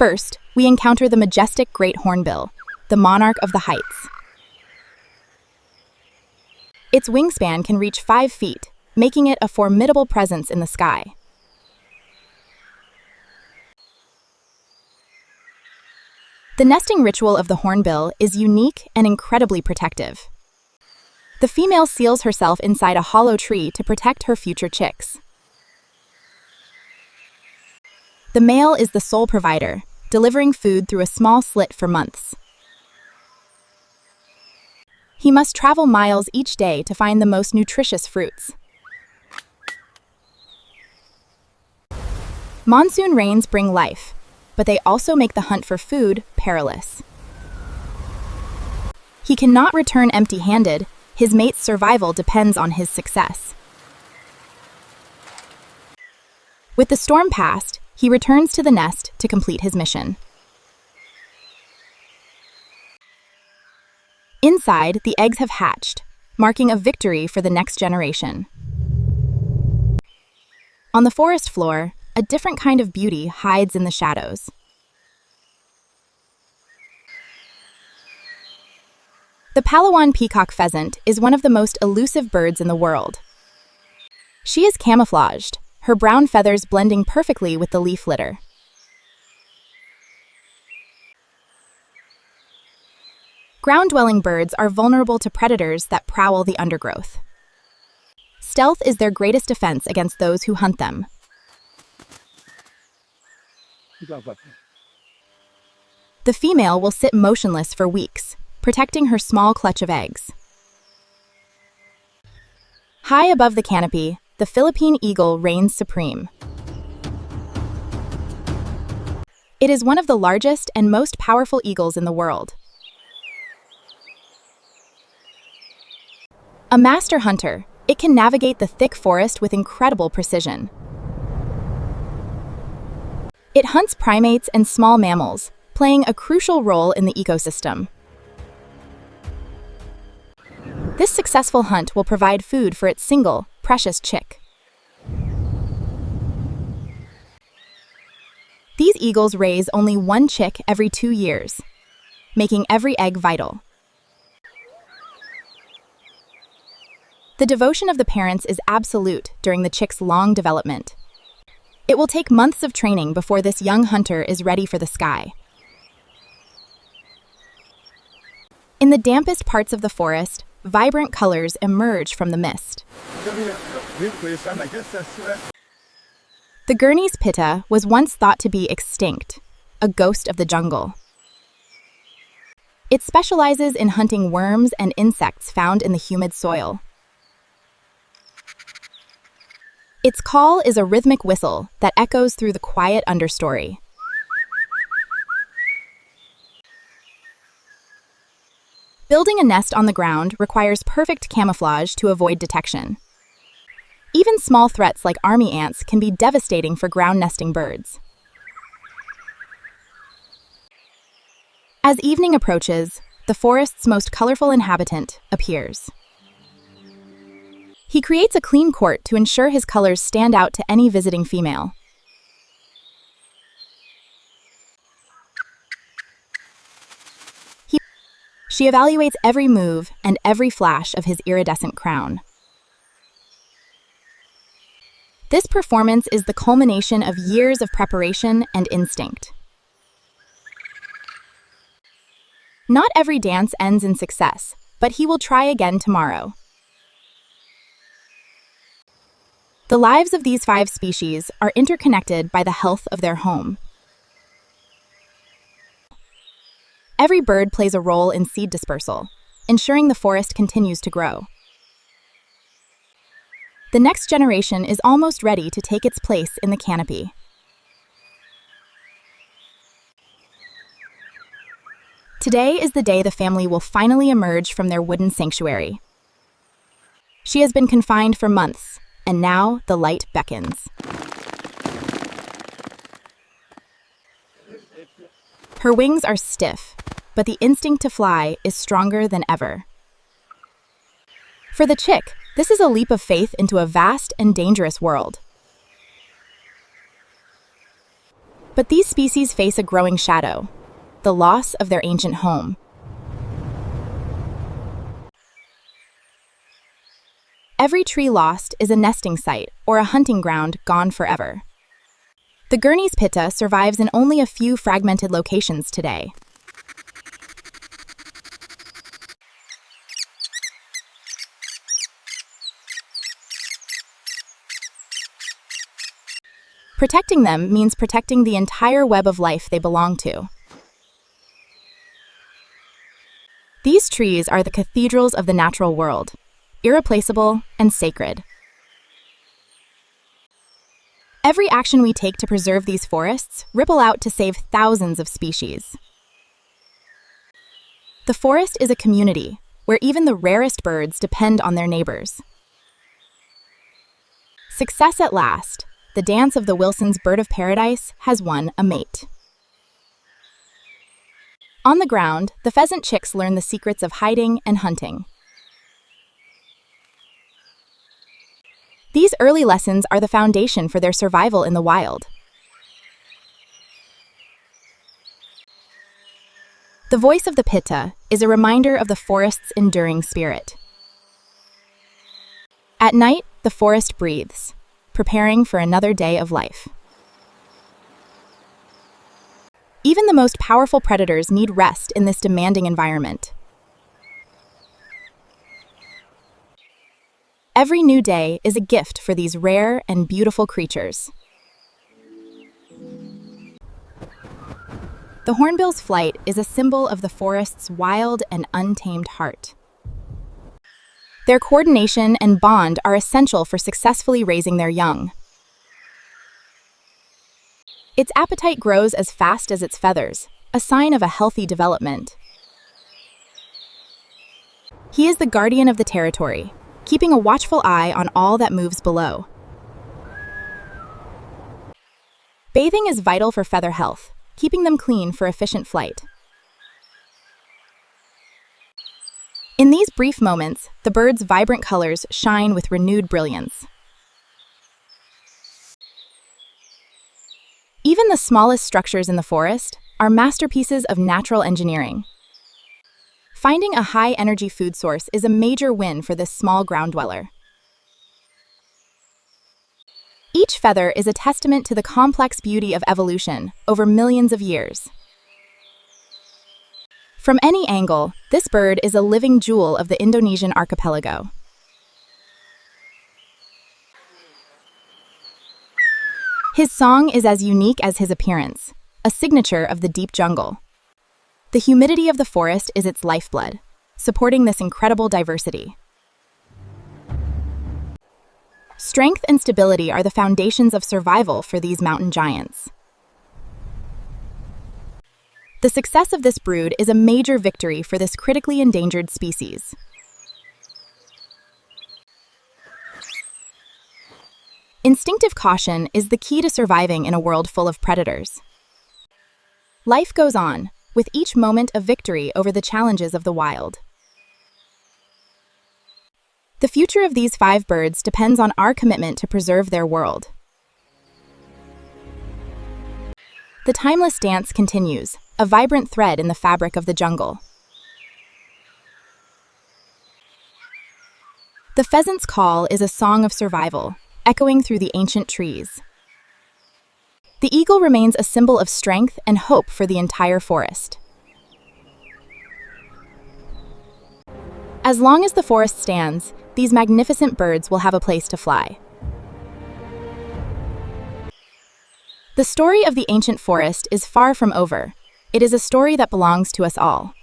First, we encounter the majestic great hornbill, the monarch of the heights. Its wingspan can reach 5 feet, making it a formidable presence in the sky. The nesting ritual of the hornbill is unique and incredibly protective. The female seals herself inside a hollow tree to protect her future chicks. The male is the sole provider, delivering food through a small slit for months. He must travel miles each day to find the most nutritious fruits. Monsoon rains bring life, but they also make the hunt for food perilous. He cannot return empty-handed. His mate's survival depends on his success. With the storm past, he returns to the nest to complete his mission. Inside, the eggs have hatched, marking a victory for the next generation. On the forest floor, a different kind of beauty hides in the shadows. The Palawan peacock pheasant is one of the most elusive birds in the world. She is camouflaged, her brown feathers blending perfectly with the leaf litter. Ground-dwelling birds are vulnerable to predators that prowl the undergrowth. Stealth is their greatest defense against those who hunt them. The female will sit motionless for weeks, protecting her small clutch of eggs. High above the canopy, the Philippine eagle reigns supreme. It is one of the largest and most powerful eagles in the world. A master hunter, it can navigate the thick forest with incredible precision. It hunts primates and small mammals, playing a crucial role in the ecosystem. This successful hunt will provide food for its single, precious chick. These eagles raise only 1 chick every 2 years, making every egg vital. The devotion of the parents is absolute during the chick's long development. It will take months of training before this young hunter is ready for the sky. In the dampest parts of the forest, vibrant colors emerge from the mist. The Guernese pitta was once thought to be extinct, a ghost of the jungle. It specializes in hunting worms and insects found in the humid soil. Its call is a rhythmic whistle that echoes through the quiet understory. Building a nest on the ground requires perfect camouflage to avoid detection. Even small threats like army ants can be devastating for ground-nesting birds. As evening approaches, the forest's most colorful inhabitant appears. He creates a clean court to ensure his colors stand out to any visiting female. She evaluates every move and every flash of his iridescent crown. This performance is the culmination of years of preparation and instinct. Not every dance ends in success, but he will try again tomorrow. The lives of these 5 species are interconnected by the health of their home. Every bird plays a role in seed dispersal, ensuring the forest continues to grow. The next generation is almost ready to take its place in the canopy. Today is the day the family will finally emerge from their wooden sanctuary. She has been confined for months, and now the light beckons. Her wings are stiff, but the instinct to fly is stronger than ever. For the chick, this is a leap of faith into a vast and dangerous world. But these species face a growing shadow, the loss of their ancient home. Every tree lost is a nesting site or a hunting ground gone forever. The Guernsey's pitta survives in only a few fragmented locations today. Protecting them means protecting the entire web of life they belong to. These trees are the cathedrals of the natural world, irreplaceable and sacred. Every action we take to preserve these forests ripple out to save thousands of species. The forest is a community where even the rarest birds depend on their neighbors. Success at last. The dance of the Wilson's bird of paradise has won a mate. On the ground, the pheasant chicks learn the secrets of hiding and hunting. These early lessons are the foundation for their survival in the wild. The voice of the pitta is a reminder of the forest's enduring spirit. At night, the forest breathes, preparing for another day of life. Even the most powerful predators need rest in this demanding environment. Every new day is a gift for these rare and beautiful creatures. The hornbill's flight is a symbol of the forest's wild and untamed heart. Their coordination and bond are essential for successfully raising their young. Its appetite grows as fast as its feathers, a sign of a healthy development. He is the guardian of the territory, keeping a watchful eye on all that moves below. Bathing is vital for feather health, keeping them clean for efficient flight. In these brief moments, the bird's vibrant colors shine with renewed brilliance. Even the smallest structures in the forest are masterpieces of natural engineering. Finding a high-energy food source is a major win for this small ground dweller. Each feather is a testament to the complex beauty of evolution over millions of years. From any angle, this bird is a living jewel of the Indonesian archipelago. His song is as unique as his appearance, a signature of the deep jungle. The humidity of the forest is its lifeblood, supporting this incredible diversity. Strength and stability are the foundations of survival for these mountain giants. The success of this brood is a major victory for this critically endangered species. Instinctive caution is the key to surviving in a world full of predators. Life goes on, with each moment a victory over the challenges of the wild. The future of these 5 birds depends on our commitment to preserve their world. The timeless dance continues, a vibrant thread in the fabric of the jungle. The pheasant's call is a song of survival, echoing through the ancient trees. The eagle remains a symbol of strength and hope for the entire forest. As long as the forest stands, these magnificent birds will have a place to fly. The story of the ancient forest is far from over. It is a story that belongs to us all.